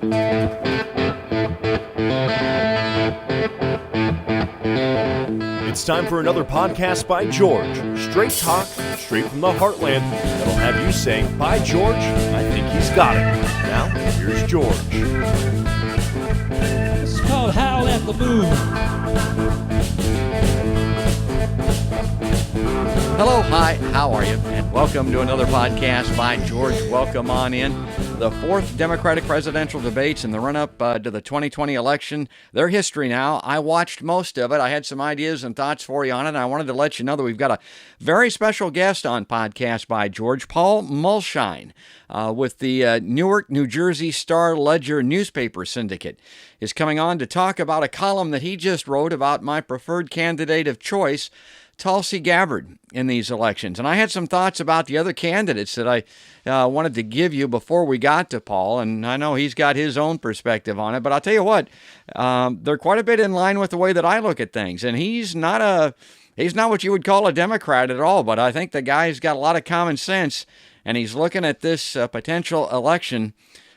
It's time for another podcast by George. Straight talk, straight from the heartland, that'll have you saying, "By George, I think he's got it." Now, here's George. This is called Howl at the Moon. Hello, hi, how are you? And welcome to another podcast by George. Welcome on in. The fourth Democratic presidential debates in the run-up to the 2020 election. They're history now. I watched most of it. I had some ideas and thoughts for you on it. And I wanted to let you know that we've got a very special guest on podcast by George, Paul Mulshine, with the Newark, New Jersey Star-Ledger newspaper syndicate, is coming on to talk about a column that he just wrote about my preferred candidate of choice, Tulsi Gabbard, in these elections. And I had some thoughts about the other candidates that I wanted to give you before we got to Paul, and I know he's got his own perspective on it, but I'll tell you what, they're quite a bit in line with the way that I look at things, and he's not what you would call a Democrat at all, but I think the guy's got a lot of common sense, and he's looking at this potential election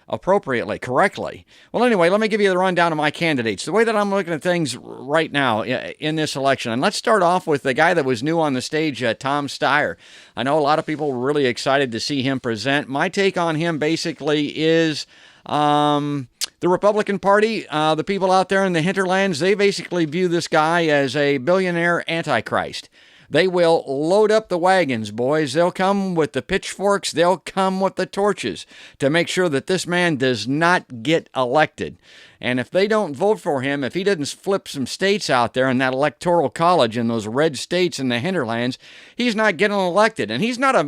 appropriately, correctly. Well, anyway, let me give you the rundown of my candidates, the way that I'm looking at things right now in this election. And let's start off with the guy that was new on the stage, Tom Steyer. I know a lot of people were really excited to see him present. My take on him basically is the Republican Party, the people out there in the hinterlands, they basically view this guy as a billionaire antichrist. They will load up the wagons, boys. They'll come with the pitchforks. They'll come with the torches to make sure that this man does not get elected. And if they don't vote for him, if he doesn't flip some states out there in that Electoral College in those red states in the hinterlands, he's not getting elected. And he's not a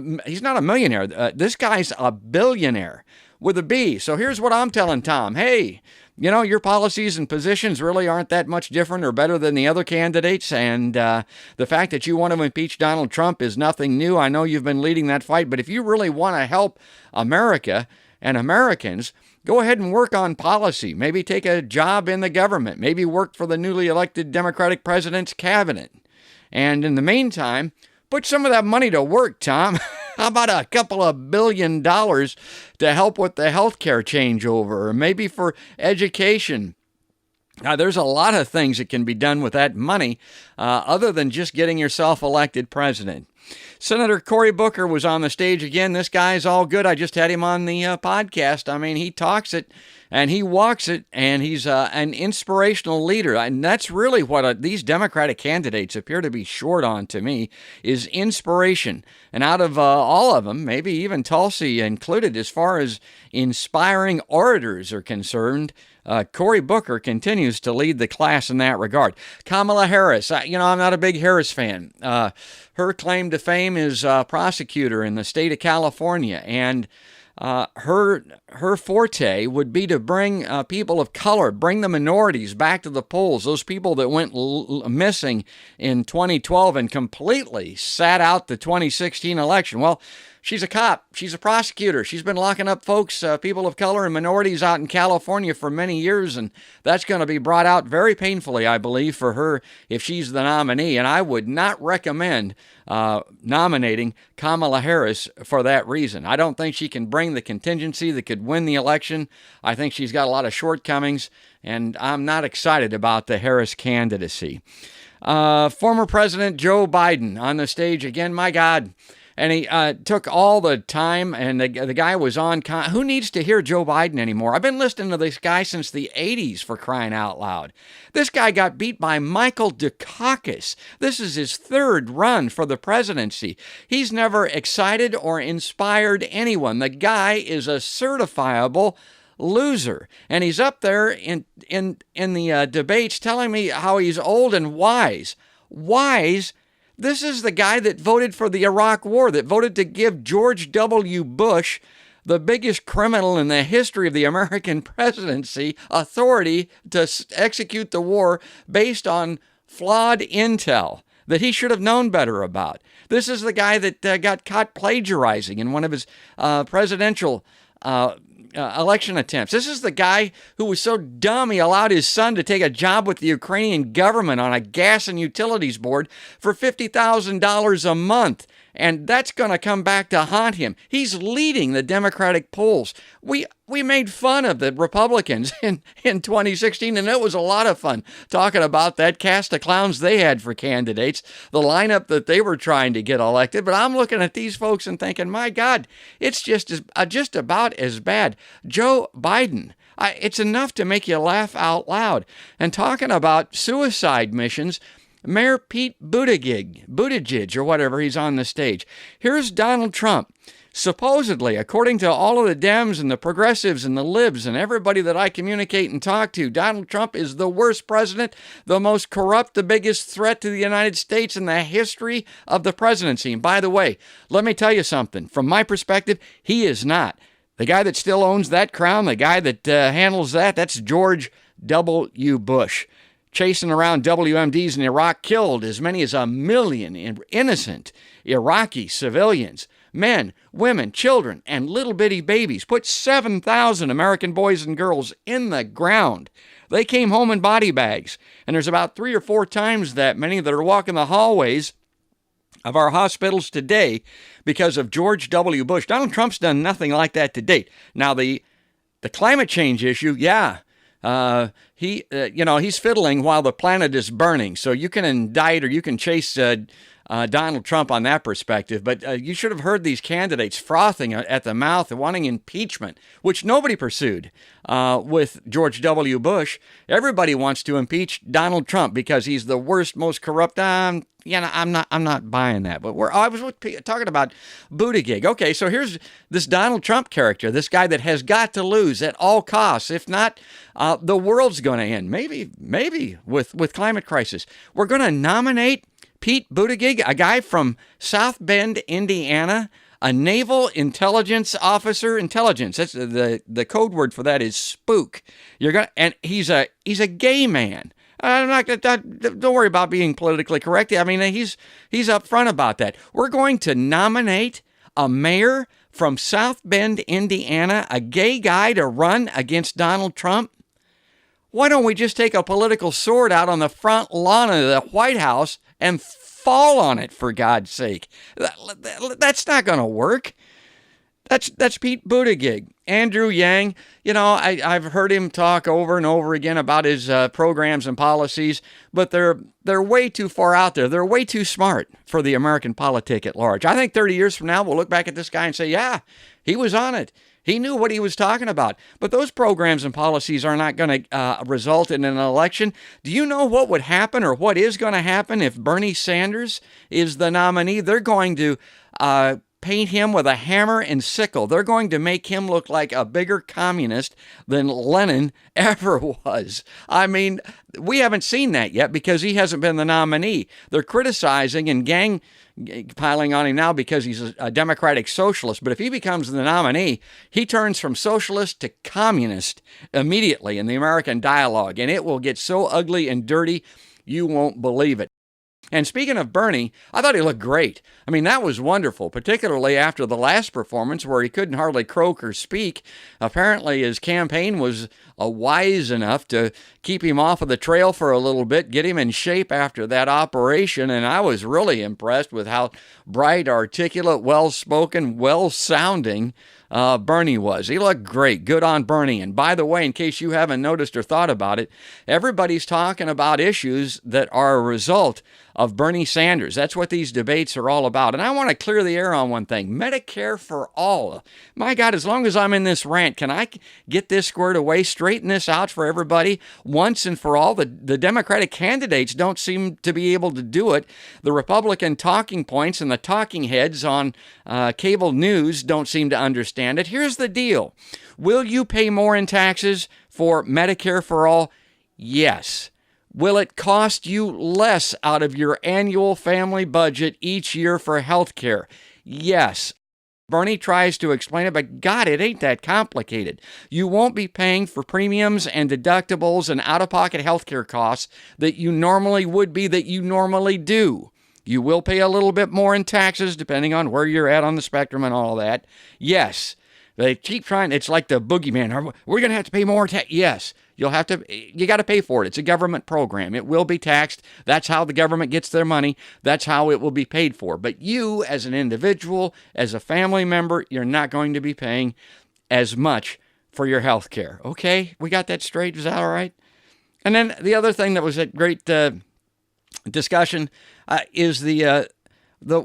millionaire. This guy's a billionaire with a B. So here's what I'm telling Tom. Hey, you know, your policies and positions really aren't that much different or better than the other candidates, and the fact that you want to impeach Donald Trump is nothing new. I know you've been leading that fight, but if you really want to help America and Americans, go ahead and work on policy. Maybe take a job in the government. Maybe work for the newly elected Democratic president's cabinet. And in the meantime, put some of that money to work, Tom. How about a couple of $1 billion to help with the healthcare changeover, or maybe for education? Now, there's a lot of things that can be done with that money other than just getting yourself elected president. Senator Cory Booker was on the stage again. This guy's all good. I just had him on the podcast. I mean, he talks it and he walks it, and he's an inspirational leader. And that's really what these Democratic candidates appear to be short on, to me, is inspiration. And out of all of them, maybe even Tulsi included, as far as inspiring orators are concerned, Cory Booker continues to lead the class in that regard. Kamala Harris, I'm not a big Harris fan. Her claim to fame is prosecutor in the state of California, and her forte would be to bring people of color, bring the minorities back to the polls, those people that went missing in 2012 and completely sat out the 2016 election. Well, she's a cop. She's a prosecutor. She's been locking up folks, people of color and minorities out in California for many years, and that's going to be brought out very painfully, I believe, for her if she's the nominee. And I would not recommend nominating Kamala Harris for that reason. I don't think she can bring the contingency that could win the election. I think she's got a lot of shortcomings, and I'm not excited about the Harris candidacy. Former President Joe Biden on the stage again. My God. And he took all the time, and the guy was on. Who needs to hear Joe Biden anymore? I've been listening to this guy since the 80s, for crying out loud. This guy got beat by Michael Dukakis. This is his third run for the presidency. He's never excited or inspired anyone. The guy is a certifiable loser. And he's up there in the debates telling me how he's old and wise. Wise? This is the guy that voted for the Iraq War, that voted to give George W. Bush, the biggest criminal in the history of the American presidency, authority to execute the war based on flawed intel that he should have known better about. This is the guy that got caught plagiarizing in one of his presidential election attempts. This is the guy who was so dumb he allowed his son to take a job with the Ukrainian government on a gas and utilities board for $50,000 a month. And that's going to come back to haunt him. He's leading the Democratic polls. We made fun of the Republicans in 2016, and it was a lot of fun talking about that cast of clowns they had for candidates, the lineup that they were trying to get elected. But I'm looking at these folks and thinking, my God, it's just about as bad. Joe Biden. It's enough to make you laugh out loud. And talking about suicide missions, Mayor Pete Buttigieg, or whatever, he's on the stage. Here's Donald Trump. Supposedly, according to all of the Dems and the progressives and the libs and everybody that I communicate and talk to, Donald Trump is the worst president, the most corrupt, the biggest threat to the United States in the history of the presidency. And by the way, let me tell you something. From my perspective, he is not. The guy that still owns that crown, the guy that handles that's George W. Bush. Chasing around WMDs in Iraq, killed as many as 1 million innocent Iraqi civilians, men, women, children, and little bitty babies. Put 7,000 American boys and girls in the ground. They came home in body bags, and there's about 3 or 4 times that many that are walking the hallways of our hospitals today because of George W. Bush. Donald Trump's done nothing like that to date. Now, the climate change issue, he's fiddling while the planet is burning. So you can indict or you can chase Donald Trump on that perspective. But you should have heard these candidates frothing at the mouth, wanting impeachment, which nobody pursued with George W. Bush. Everybody wants to impeach Donald Trump because he's the worst, most corrupt. I'm not buying that. But I was talking about Buttigieg. Okay, so here's this Donald Trump character, this guy that has got to lose at all costs. If not, the world's going to end. Maybe with climate crisis. We're going to nominate Pete Buttigieg, a guy from South Bend, Indiana, a naval intelligence officer. Intelligence. That's the code word for that is spook. And he's a gay man. Don't worry about being politically correct. I mean, he's upfront about that. We're going to nominate a mayor from South Bend, Indiana, a gay guy to run against Donald Trump. Why don't we just take a political sword out on the front lawn of the White House and fall on it, for God's sake? That's not going to work. That's Pete Buttigieg. Andrew Yang, I've heard him talk over and over again about his programs and policies, but they're way too far out there. They're way too smart for the American politic at large. I think 30 years from now, we'll look back at this guy and say, yeah, he was on it. He knew what he was talking about. But those programs and policies are not going to result in an election. Do you know what would happen or what is going to happen if Bernie Sanders is the nominee? They're going to paint him with a hammer and sickle. They're going to make him look like a bigger communist than Lenin ever was. I mean, we haven't seen that yet because he hasn't been the nominee. They're criticizing and gang piling on him now because he's a democratic socialist. But if he becomes the nominee, he turns from socialist to communist immediately in the American dialogue. And it will get so ugly and dirty, you won't believe it. And speaking of Bernie, I thought he looked great. I mean, that was wonderful, particularly after the last performance where he couldn't hardly croak or speak. Apparently, his campaign was wise enough to keep him off of the trail for a little bit, get him in shape after that operation. And I was really impressed with how bright, articulate, well-spoken, well-sounding Bernie was. He looked great. Good on Bernie. And by the way, in case you haven't noticed or thought about it, everybody's talking about issues that are a result of Bernie Sanders. That's what these debates are all about. And I want to clear the air on one thing. Medicare for all. My God, as long as I'm in this rant, can I get this squared away, straighten this out for everybody once and for all? The Democratic candidates don't seem to be able to do it. The Republican talking points and the talking heads on cable news don't seem to understand it. Here's the deal. Will you pay more in taxes for Medicare for all? Yes. Will it cost you less out of your annual family budget each year for health care? Yes. Bernie tries to explain it, but God, it ain't that complicated. You won't be paying for premiums and deductibles and out-of-pocket health care costs that you normally would be, that you normally do. You will pay a little bit more in taxes depending on where you're at on the spectrum and all that. Yes. They keep trying. It's like the boogeyman. We're going to have to pay more tax. Yes, you got to pay for it. It's a government program. It will be taxed. That's how the government gets their money. That's how it will be paid for. But you, as an individual, as a family member, you're not going to be paying as much for your health care. Okay, we got that straight. Is that all right? And then the other thing that was a great discussion is the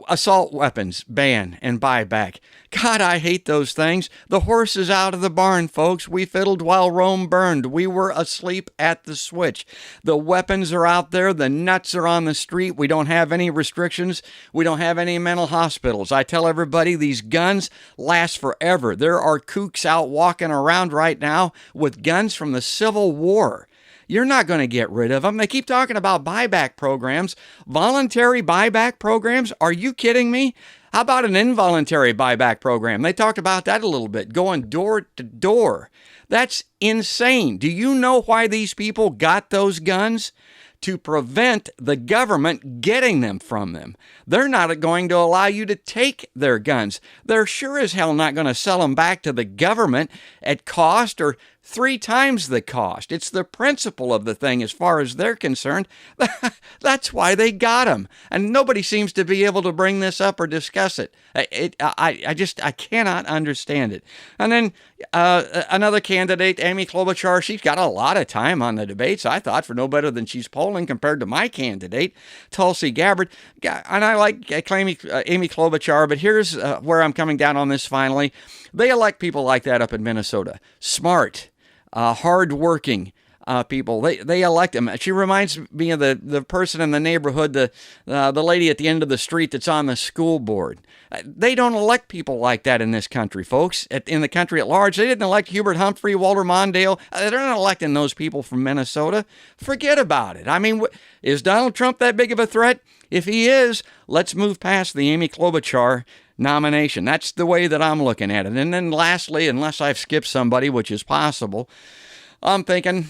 assault weapons ban and buyback. God, I hate those things. The horse is out of the barn, folks. We fiddled while Rome burned. We were asleep at the switch. The weapons are out there. The nuts are on the street. We don't have any restrictions. We don't have any mental hospitals. I tell everybody these guns last forever. There are kooks out walking around right now with guns from the Civil War. You're not going to get rid of them. They keep talking about buyback programs, voluntary buyback programs. Are you kidding me? How about an involuntary buyback program? They talked about that a little bit, going door to door. That's insane. Do you know why these people got those guns? To prevent the government getting them from them. They're not going to allow you to take their guns. They're sure as hell not going to sell them back to the government at cost or 3 times the cost. It's the principle of the thing as far as they're concerned. That's why they got them. And nobody seems to be able to bring this up or discuss it. I cannot understand it. And then another candidate, Amy Klobuchar, she's got a lot of time on the debates, I thought, for no better than she's polling compared to my candidate, Tulsi Gabbard. And I like Amy Klobuchar, but here's where I'm coming down on this finally. They elect people like that up in Minnesota. Smart, hardworking people. They elect them. She reminds me of the person in the neighborhood, the lady at the end of the street that's on the school board. They don't elect people like that in this country, folks. In the country at large, they didn't elect Hubert Humphrey, Walter Mondale. They're not electing those people from Minnesota. Forget about it. I mean, is Donald Trump that big of a threat? If he is, let's move past the Amy Klobuchar nomination. That's the way that I'm looking at it. And then lastly, unless I've skipped somebody, which is possible, I'm thinking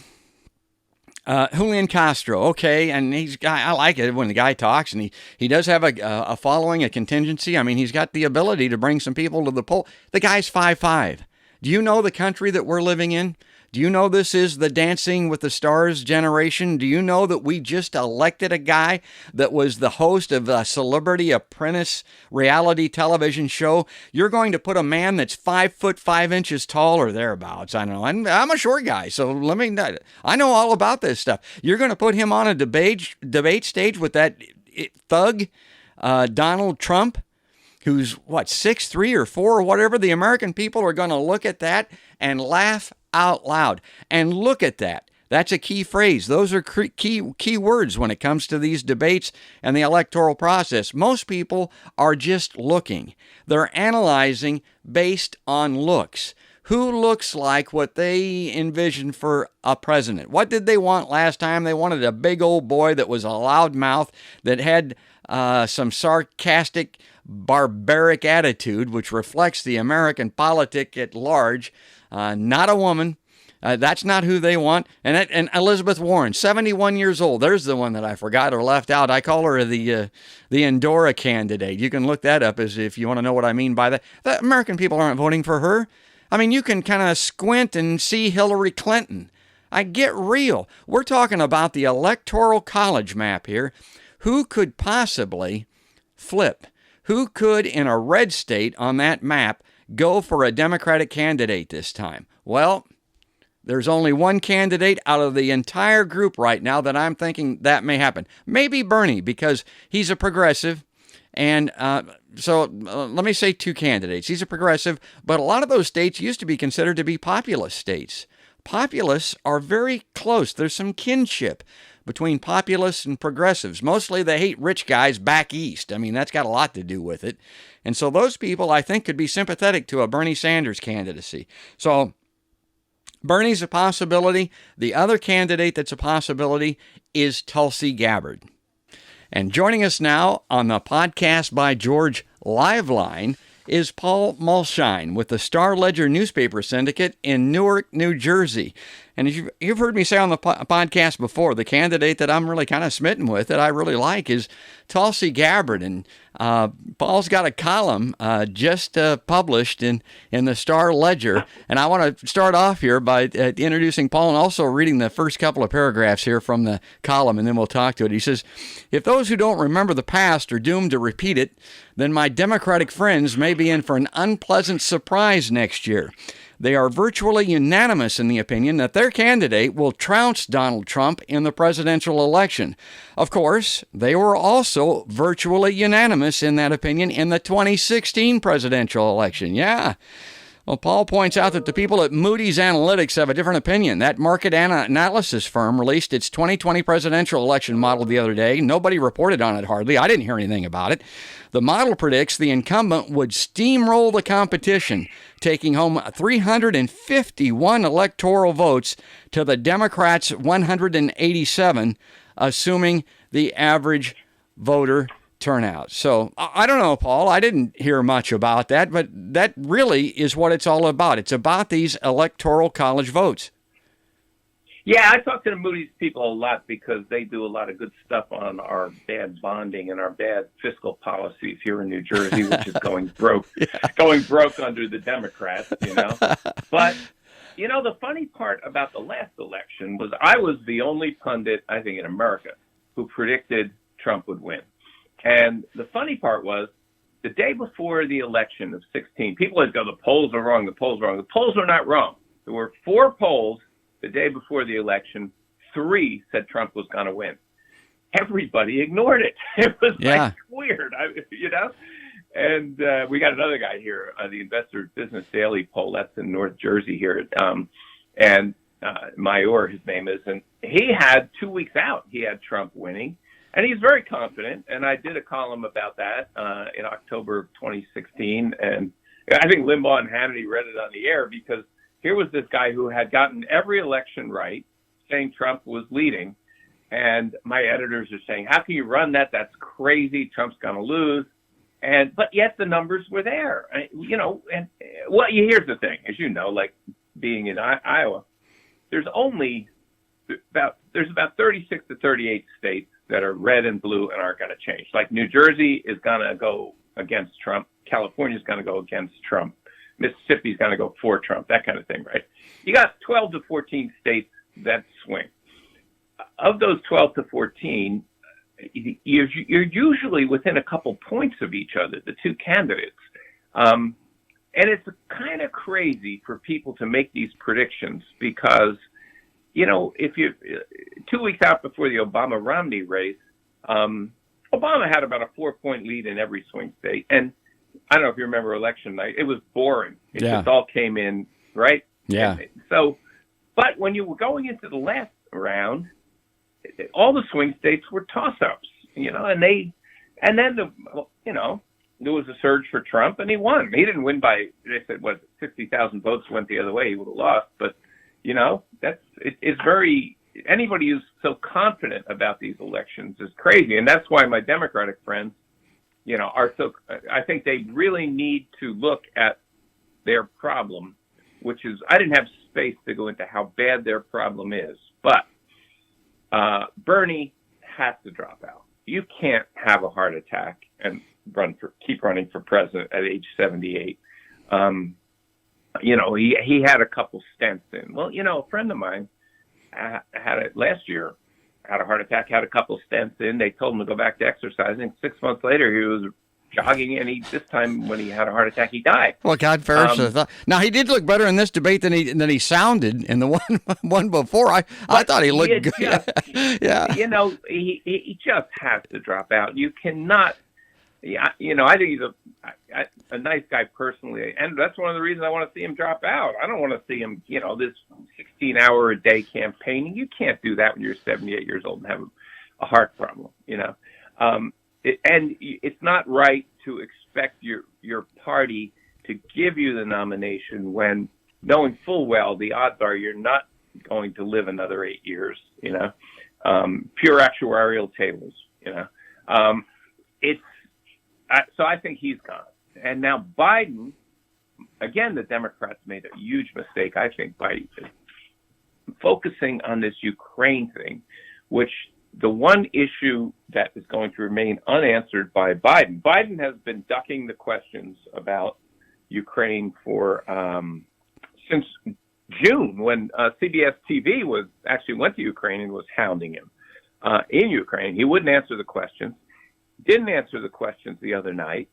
Julian Castro. Okay, and I like it when the guy talks, and he does have a following, a contingency. I mean, he's got the ability to bring some people to the poll. The guy's 5'5". Do you know the country that we're living in? Do you know this is the Dancing with the Stars generation? Do you know that we just elected a guy that was the host of a Celebrity Apprentice reality television show? You're going to put a man that's 5 foot 5 inches tall or thereabouts. I don't know. I'm a short guy, so I know all about this stuff. You're going to put him on a debate stage with that thug, Donald Trump, who's 6'3" or 4" or whatever. The American people are going to look at that and laugh out loud. And look at that. That's a key phrase. Those are key words when it comes to these debates and the electoral process. Most people are just looking. They're analyzing based on looks. Who looks like what they envisioned for a president? What did they want last time? They wanted a big old boy that was a loudmouth, that had some sarcastic, barbaric attitude, which reflects the American politic at large. Not a woman. That's not who they want. And Elizabeth Warren, 71 years old. There's the one that I forgot or left out. I call her the Endora candidate. You can look that up as if you want to know what I mean by that. The American people aren't voting for her. I mean, you can kind of squint and see Hillary Clinton. I get real. We're talking about the Electoral College map here. Who could possibly flip? Who could, in a red state on that map, go for a Democratic candidate this time? Well, there's only one candidate out of the entire group right now that I'm thinking that may happen. Maybe Bernie, because he's a progressive. And so let me say 2 candidates. He's a progressive, but a lot of those states used to be considered to be populist states. Populists are very close. There's some kinship between populists and progressives. Mostly they hate rich guys back east. I mean, that's got a lot to do with it. And so those people, I think, could be sympathetic to a Bernie Sanders candidacy. So Bernie's a possibility. The other candidate that's a possibility is Tulsi Gabbard. And joining us now on the Podcast by George live line is Paul Mulshine with the Star Ledger newspaper syndicate in Newark, New Jersey. And as you've heard me say on the podcast before, the candidate that I'm really kind of smitten with, that I really like, is Tulsi Gabbard. And Paul's got a column just published in the Star Ledger. And I want to start off here by introducing Paul and also reading the first couple of paragraphs here from the column, and then we'll talk to it. He says, "If those who don't remember the past are doomed to repeat it, then my Democratic friends may be in for an unpleasant surprise next year. They are virtually unanimous in the opinion that their candidate will trounce Donald Trump in the presidential election. Of course, they were also virtually unanimous in that opinion in the 2016 presidential election." Yeah. Well, Paul points out that the people at Moody's Analytics have a different opinion. That market analysis firm released its 2020 presidential election model the other day. Nobody reported on it hardly. I didn't hear anything about it. The model predicts the incumbent would steamroll the competition, taking home 351 electoral votes to the Democrats' 187, assuming the average voter turnout. So I don't know, Paul. I didn't hear much about that, but that really is what it's all about. It's about these Electoral College votes. Yeah, I talk to the Moody's people a lot because they do a lot of good stuff on our bad bonding and our bad fiscal policies here in New Jersey, which is going broke under the Democrats, But, the funny part about the last election was I was the only pundit, I think, in America who predicted Trump would win. And the funny part was the day before the election of 16, people would go, the polls are wrong, the polls are wrong. The polls are not wrong. There were 4 polls the day before the election. 3 said Trump was going to win. Everybody ignored it. It was like weird, And we got another guy here, the Investor Business Daily poll. That's in North Jersey here. Mayor, his name is. And he had 2 weeks out. He had Trump winning. And he's very confident, and I did a column about that in October of 2016, and I think Limbaugh and Hannity read it on the air because here was this guy who had gotten every election right, saying Trump was leading, and my editors are saying, how can you run that? That's crazy. Trump's going to lose. But yet the numbers were there. Here's the thing, as you know, like being in Iowa, there's about 36 to 38 states that are red and blue and aren't going to change. Like New Jersey is going to go against Trump. California is going to go against Trump. Mississippi is going to go for Trump, that kind of thing, right? You got 12 to 14 states that swing. Of those 12 to 14, you're usually within a couple points of each other, the two candidates. And it's kind of crazy for people to make these predictions because if you 2 weeks out before the Obama-Romney race, Obama had about a 4-point lead in every swing state. And I don't know if you remember election night, it was boring. It just all came in, right? Yeah. But when you were going into the last round, all the swing states were toss-ups, and then there was a surge for Trump and he won. He didn't win by, they said, 60,000 votes went the other way. He would have lost, but it's very, anybody who's so confident about these elections is crazy. And that's why my Democratic friends, I think they really need to look at their problem, which is, I didn't have space to go into how bad their problem is, but Bernie has to drop out. You can't have a heart attack and keep running for president at age 78. He had a couple stents in. Well, a friend of mine had it last year, had a heart attack, had a couple stents in. They told him to go back to exercising. 6 months later, he was jogging, and this time when he had a heart attack, he died. Well, God first. Now he did look better in this debate than he sounded in the one before. I thought he looked good. Yeah. He just has to drop out. You cannot. Yeah, I think he's a nice guy personally, and that's one of the reasons I want to see him drop out. I don't want to see him, this 16-hour-a-day campaigning. You can't do that when you're 78 years old and have a heart problem, and it's not right to expect your party to give you the nomination when knowing full well the odds are you're not going to live another 8 years, pure actuarial tables, So I think he's gone. And now Biden, again, the Democrats made a huge mistake, I think, by focusing on this Ukraine thing, which the one issue that is going to remain unanswered by Biden. Biden has been ducking the questions about Ukraine for since June, when CBS TV went to Ukraine and was hounding him in Ukraine. He wouldn't answer the questions. Didn't answer the questions the other night,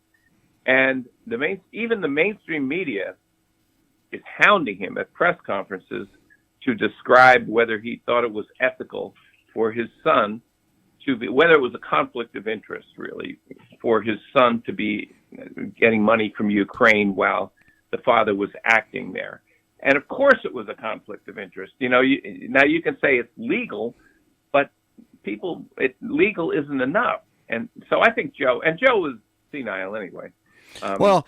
and even the mainstream media is hounding him at press conferences to describe whether he thought it was ethical for his son whether it was a conflict of interest, really, for his son to be getting money from Ukraine while the father was acting there. And of course it was a conflict of interest. Now you can say it's legal, but legal isn't enough. And so I think Joe was senile anyway. I don't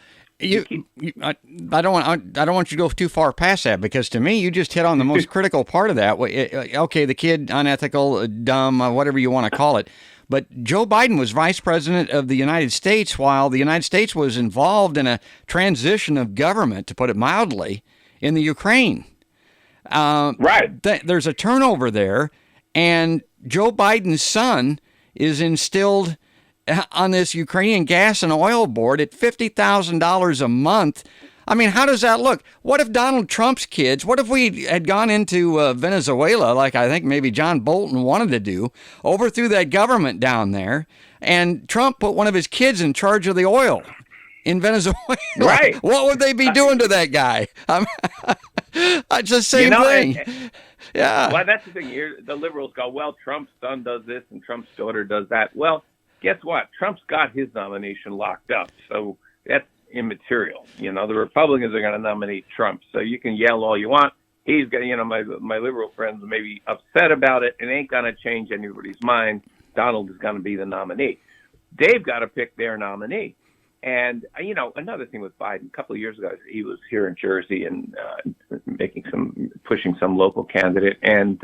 want you to go too far past that, because to me, you just hit on the most critical part of that. Okay, the kid, unethical, dumb, whatever you want to call it. But Joe Biden was vice president of the United States while the United States was involved in a transition of government, to put it mildly, in the Ukraine. Right. There's a turnover there, and Joe Biden's son is instilled on this Ukrainian gas and oil board at $50,000 a month. I mean, how does that look? What if Donald Trump's kids, what if we had gone into Venezuela, like I think maybe John Bolton wanted to do, overthrew that government down there, and Trump put one of his kids in charge of the oil in Venezuela? Right. What would they be doing to that guy? It's the same thing. Yeah. Well, that's the thing. The liberals go, well, Trump's son does this and Trump's daughter does that. Well, guess what? Trump's got his nomination locked up, so that's immaterial. The Republicans are going to nominate Trump, so you can yell all you want. He's going my liberal friends may be upset about it. It ain't going to change anybody's mind. Donald is going to be the nominee. They've got to pick their nominee. And, another thing with Biden, a couple of years ago, he was here in Jersey and pushing some local candidate. And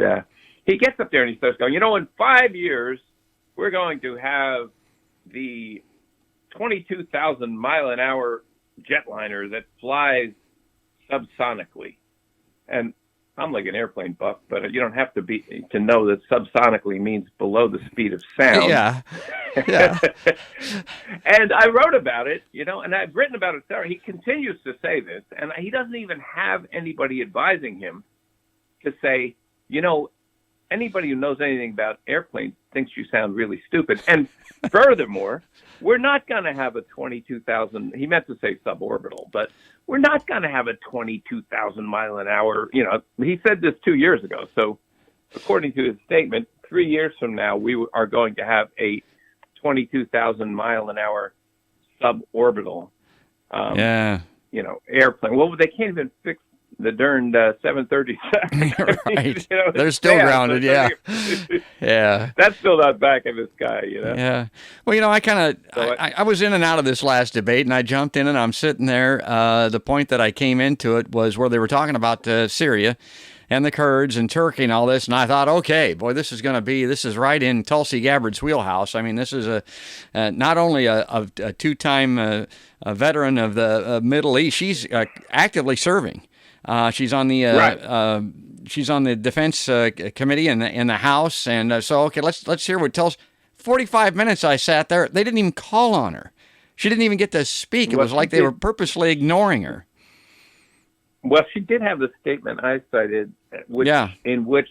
he gets up there and he starts going, in 5 years, we're going to have the 22,000 mile an hour jetliner that flies subsonically. And I'm like an airplane buff, but you don't have to know that subsonically means below the speed of sound. Yeah. And I wrote about it, and I've written about it. He continues to say this, and he doesn't even have anybody advising him to say, anybody who knows anything about airplanes thinks you sound really stupid. And furthermore, we're not going to have a 22,000, he meant to say suborbital, but we're not going to have a 22,000 mile an hour. He said this 2 years ago. So according to his statement, 3 years from now, we are going to have a 22,000 mile an hour suborbital, airplane. Well, they can't even fix the darn 737. Right. They're still grounded. Yeah. Yeah. That's still not back in the sky, Yeah. Well, I was in and out of this last debate, and I jumped in and I'm sitting there. The point that I came into it was where they were talking about Syria and the Kurds and Turkey and all this. And I thought, okay, boy, this is right in Tulsi Gabbard's wheelhouse. I mean, this is not only a two-time a veteran of the Middle East, she's actively serving. She's on the Defense Committee in the House, and so okay, let's hear what tells. 45 minutes I sat there. They didn't even call on her. She didn't even get to speak. It was like they were purposely ignoring her. Well, she did have the statement I cited, in which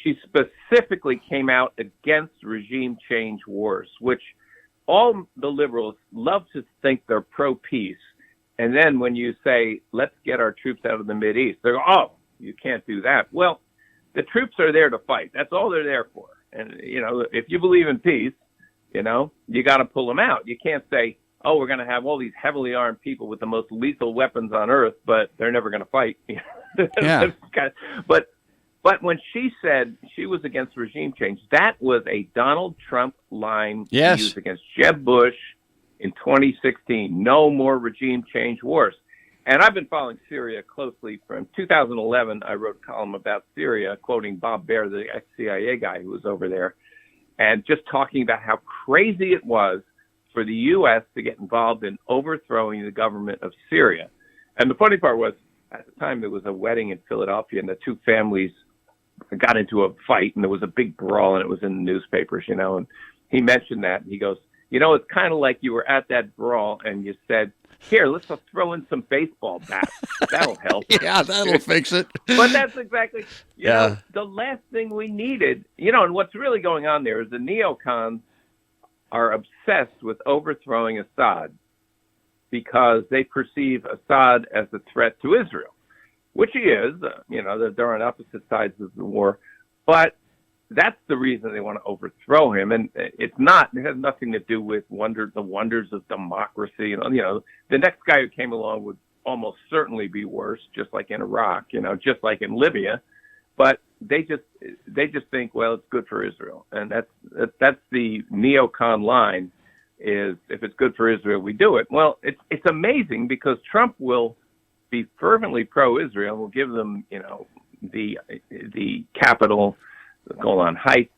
she specifically came out against regime change wars, which all the liberals love to think they're pro-peace. And then when you say, let's get our troops out of the Mideast, they go, oh, you can't do that. Well, the troops are there to fight. That's all they're there for. And, if you believe in peace, you got to pull them out. You can't say, oh, we're going to have all these heavily armed people with the most lethal weapons on earth, but they're never going to fight. Yeah. But when she said she was against regime change, that was a Donald Trump line used against Jeb Bush in 2016, no more regime change wars. And I've been following Syria closely. From 2011, I wrote a column about Syria, quoting Bob Baer, the ex-CIA guy who was over there, and just talking about how crazy it was for the U.S. to get involved in overthrowing the government of Syria. And the funny part was, at the time, there was a wedding in Philadelphia, and the two families got into a fight and there was a big brawl and it was in the newspapers, and he mentioned that. And he goes, it's kind of like you were at that brawl and you said, here, let's throw in some baseball bats. That'll help. Yeah, that'll fix it. But that's exactly, the last thing we needed. And what's really going on there is the neocons are obsessed with overthrowing Assad because they perceive Assad as a threat to Israel, which he is. They're on opposite sides of the war. But that's the reason they want to overthrow him. And it has nothing to do with the wonders of democracy. The next guy who came along would almost certainly be worse, just like in Iraq, just like in Libya. But they just think, well, it's good for Israel. And that's the neocon line is, if it's good for Israel, we do it. Well, it's amazing because Trump will be fervently pro-Israel, will give them, the capital, the Golan Heights,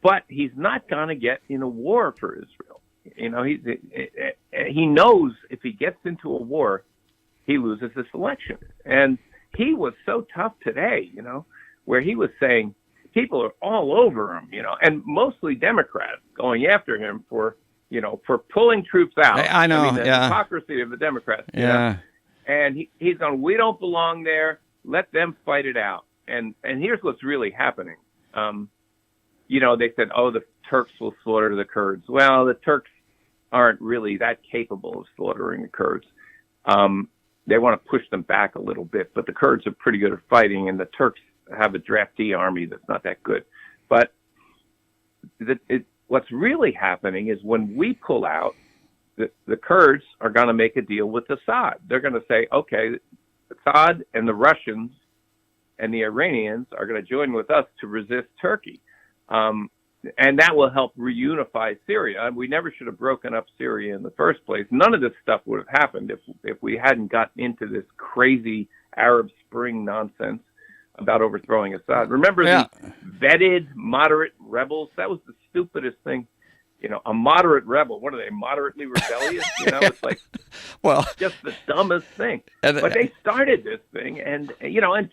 but he's not going to get in a war for Israel. He knows if he gets into a war, he loses this election. And he was so tough today, where he was saying people are all over him, and mostly Democrats going after him for pulling troops out. I know, the hypocrisy of the Democrats. Yeah. And he's going, we don't belong there. Let them fight it out. And here's what's really happening. They said, the Turks will slaughter the Kurds. Well, the Turks aren't really that capable of slaughtering the Kurds. They want to push them back a little bit, but the Kurds are pretty good at fighting, and the Turks have a draftee army that's not that good. But what's really happening is when we pull out, the Kurds are going to make a deal with Assad. They're going to say, okay, Assad and the Russians and the Iranians are going to join with us to resist Turkey. And that will help reunify Syria. We never should have broken up Syria in the first place. None of this stuff would have happened if we hadn't gotten into this crazy Arab Spring nonsense about overthrowing Assad. Remember the vetted moderate rebels? That was the stupidest thing. A moderate rebel. What are they, moderately rebellious? It's like, just the dumbest thing. But they started this thing, and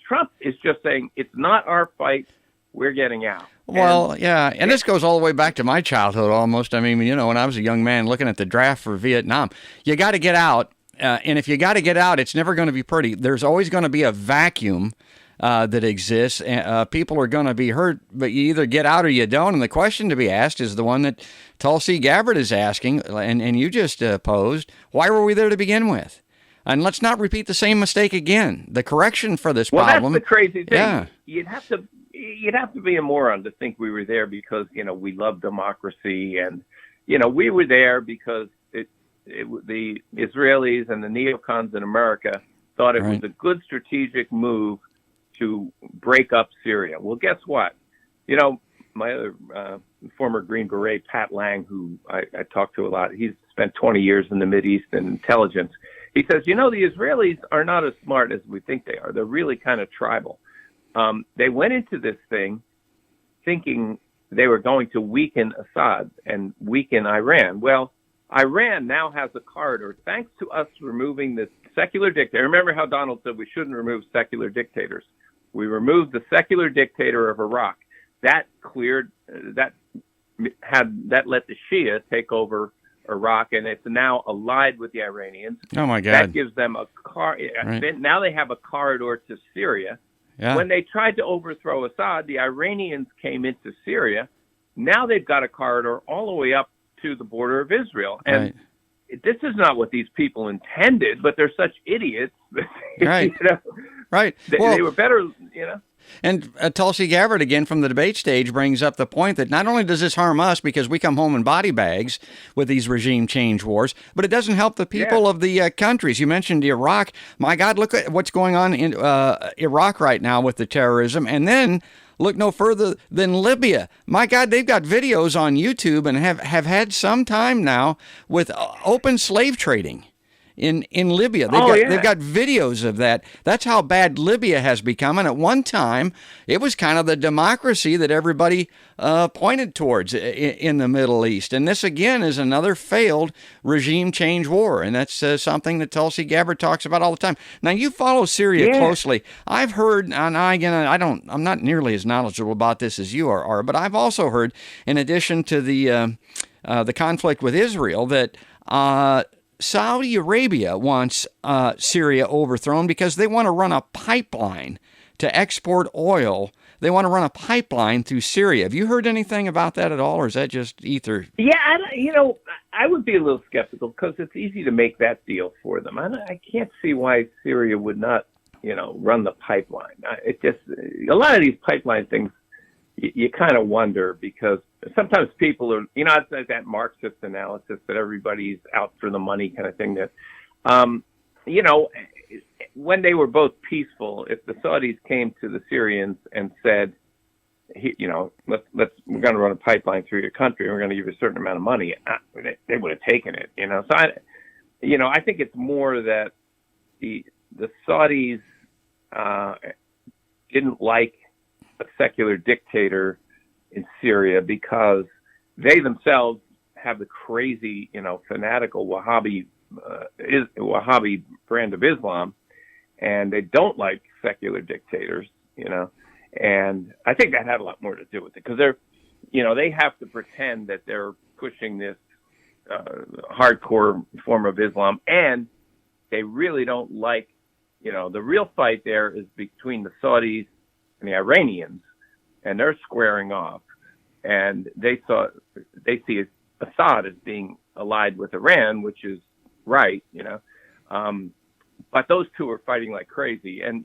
Trump is just saying, it's not our fight, we're getting out. And this goes all the way back to my childhood almost. I mean, when I was a young man looking at the draft for Vietnam, you got to get out, and if you got to get out, it's never going to be pretty. There's always going to be a vacuum that exists. People are going to be hurt, but you either get out or you don't. And the question to be asked is the one that Tulsi Gabbard is asking, and you just posed. Why were we there to begin with? And let's not repeat the same mistake again. The correction for this problem. Well, that's the crazy thing. Yeah. You'd have to be a moron to think we were there because we love democracy, and we were there because the Israelis and the neocons in America thought it was a good strategic move to break up Syria. Well, guess what? My other former Green Beret, Pat Lang, who I talk to a lot, he's spent 20 years in the Mideast in intelligence. He says, the Israelis are not as smart as we think they are. They're really kind of tribal. They went into this thing thinking they were going to weaken Assad and weaken Iran. Well, Iran now has a corridor, thanks to us removing this secular dictator. Remember how Donald said we shouldn't remove secular dictators. We removed the secular dictator of Iraq. That let the Shia take over Iraq, and it's now allied with the Iranians. Oh my God! That gives them now they have a corridor to Syria. Yeah. When they tried to overthrow Assad, the Iranians came into Syria. Now they've got a corridor all the way up to the border of Israel, and this is not what these people intended. But they're such idiots. Right. Right. They were better, And Tulsi Gabbard, again, from the debate stage, brings up the point that not only does this harm us because we come home in body bags with these regime change wars, but it doesn't help the people of the countries. You mentioned Iraq. My God, look at what's going on in Iraq right now with the terrorism. And then look no further than Libya. My God, they've got videos on YouTube and have had some time now with open slave trading in Libya. They've got videos of that. That's how bad Libya has become. And at one time, it was kind of the democracy that everybody pointed towards in the Middle East. And this, again, is another failed regime change war. And that's something that Tulsi Gabbard talks about all the time. Now, you follow Syria closely. I've heard, and I'm not nearly as knowledgeable about this as you are, but I've also heard, in addition to the conflict with Israel, that Saudi Arabia wants Syria overthrown because they want to run a pipeline to export oil. They want to run a pipeline through Syria. Have you heard anything about that at all, or is that just ether? Yeah, I would be a little skeptical because it's easy to make that deal for them. I can't see why Syria would not, run the pipeline. It just, a lot of these pipeline things, you kind of wonder because sometimes people are, it's like that Marxist analysis that everybody's out for the money kind of thing that, when they were both peaceful, if the Saudis came to the Syrians and said, we're going to run a pipeline through your country, and we're going to give you a certain amount of money, they would have taken it, So I think it's more that the Saudis didn't like a secular dictator in Syria because they themselves have the crazy, fanatical Wahhabi brand of Islam, and they don't like secular dictators, and I think that had a lot more to do with it because they have to pretend that they're pushing this hardcore form of Islam, and they really don't like, the real fight there is between the Saudis and the Iranians, and they're squaring off, and they see Assad as being allied with Iran, which is right, but those two are fighting like crazy. And,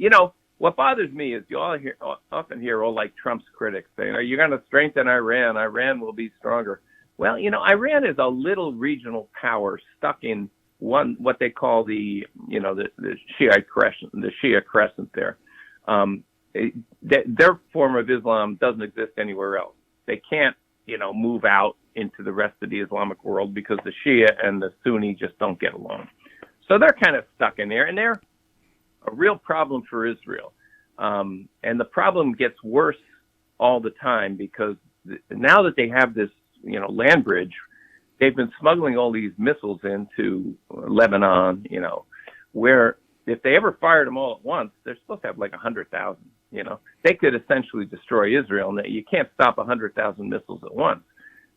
what bothers me is you often hear all like Trump's critics saying, are you going to strengthen Iran? Iran will be stronger. Well, Iran is a little regional power stuck in what they call the Shiite crescent, the Shia crescent there. Their form of Islam doesn't exist anywhere else. They can't, move out into the rest of the Islamic world because the Shia and the Sunni just don't get along. So they're kind of stuck in there, and they're a real problem for Israel. And the problem gets worse all the time because now that they have this, land bridge, they've been smuggling all these missiles into Lebanon, where if they ever fired them all at once, they're supposed to have like 100,000, They could essentially destroy Israel, and you can't stop 100,000 missiles at once.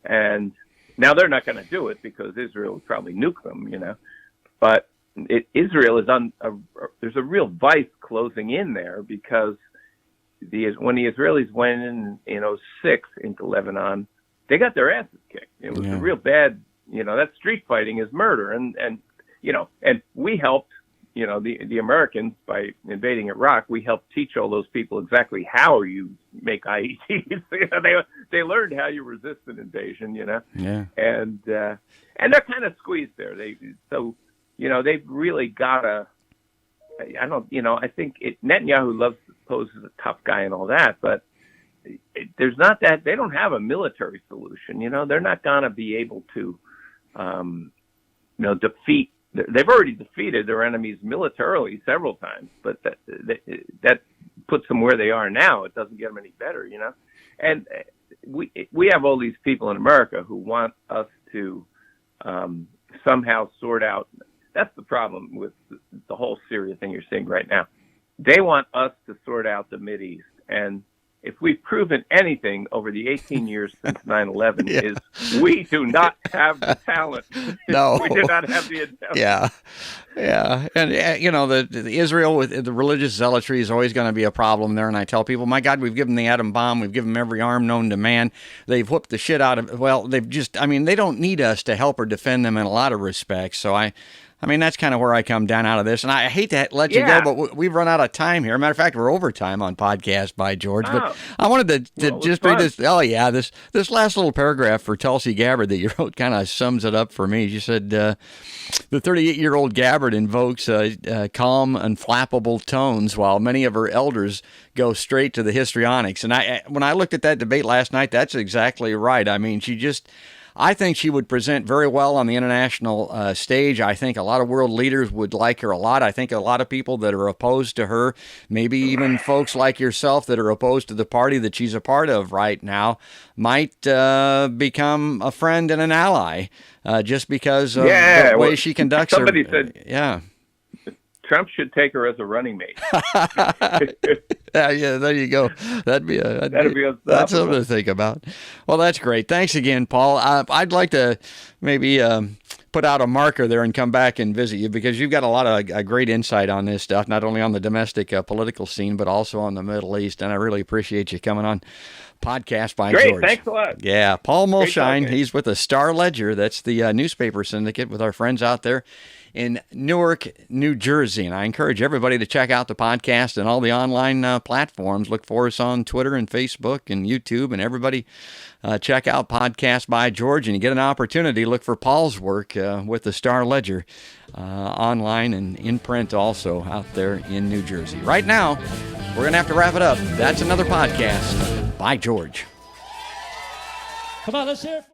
And now they're not going to do it because Israel would probably nuke them, But Israel is there's a real vice closing in there because when the Israelis went in 2006 into Lebanon, they got their asses kicked. It was a real bad, that street fighting is murder. And we helped, the Americans by invading Iraq, we helped teach all those people exactly how you make IEDs. They learned how you resist an invasion, and they're kind of squeezed there. They've really got to, I think Netanyahu loves to pose as a tough guy and all that, but there's not that, they don't have a military solution, they're not going to be able to, defeat, they've already defeated their enemies militarily several times, but that puts them where they are now. It doesn't get them any better, and we have all these people in America who want us to somehow sort out. That's the problem with the whole Syria thing you're seeing right now. They want us to sort out the Mideast. And if we've proven anything over the 18 years since 9/11 is we do not have the talent. No. We do not have the intelligence. Yeah. And, the Israel with the religious zealotry is always going to be a problem there. And I tell people, my God, we've given the atom bomb. We've given them every arm known to man. They've whooped the shit out of, they don't need us to help or defend them in a lot of respects. So that's kind of where I come down out of this. And I hate to let you go, but we've run out of time here. Matter of fact, we're over time on Podcast by George. But I wanted to just read this. Oh, yeah, this last little paragraph for Tulsi Gabbard that you wrote kind of sums it up for me. She said, the 38-year-old Gabbard invokes calm and flappable tones while many of her elders go straight to the histrionics. And when I looked at that debate last night, that's exactly right. I think she would present very well on the international stage. I think a lot of world leaders would like her a lot. I think a lot of people that are opposed to her, maybe even folks like yourself that are opposed to the party that she's a part of right now, might become a friend and an ally just because of the way she conducts somebody her. Said, yeah. Trump should take her as a running mate. Yeah, there you go. That'd be that's something to think about. Well, that's great. Thanks again, Paul. I'd like to maybe put out a marker there and come back and visit you because you've got a lot of great insight on this stuff, not only on the domestic political scene, but also on the Middle East. And I really appreciate you coming on Podcast by Great, George. Thanks a lot. Yeah, Paul Mulshine. Talking. He's with the Star-Ledger. That's the newspaper syndicate with our friends out there in Newark, New Jersey. And I encourage everybody to check out the podcast and all the online platforms. Look for us on Twitter and Facebook and YouTube. And everybody check out Podcast by George. And you get an opportunity, look for Paul's work with the Star-Ledger online and in print also out there in New Jersey. Right now, we're going to have to wrap it up. That's another podcast by George. Come on, let's hear it.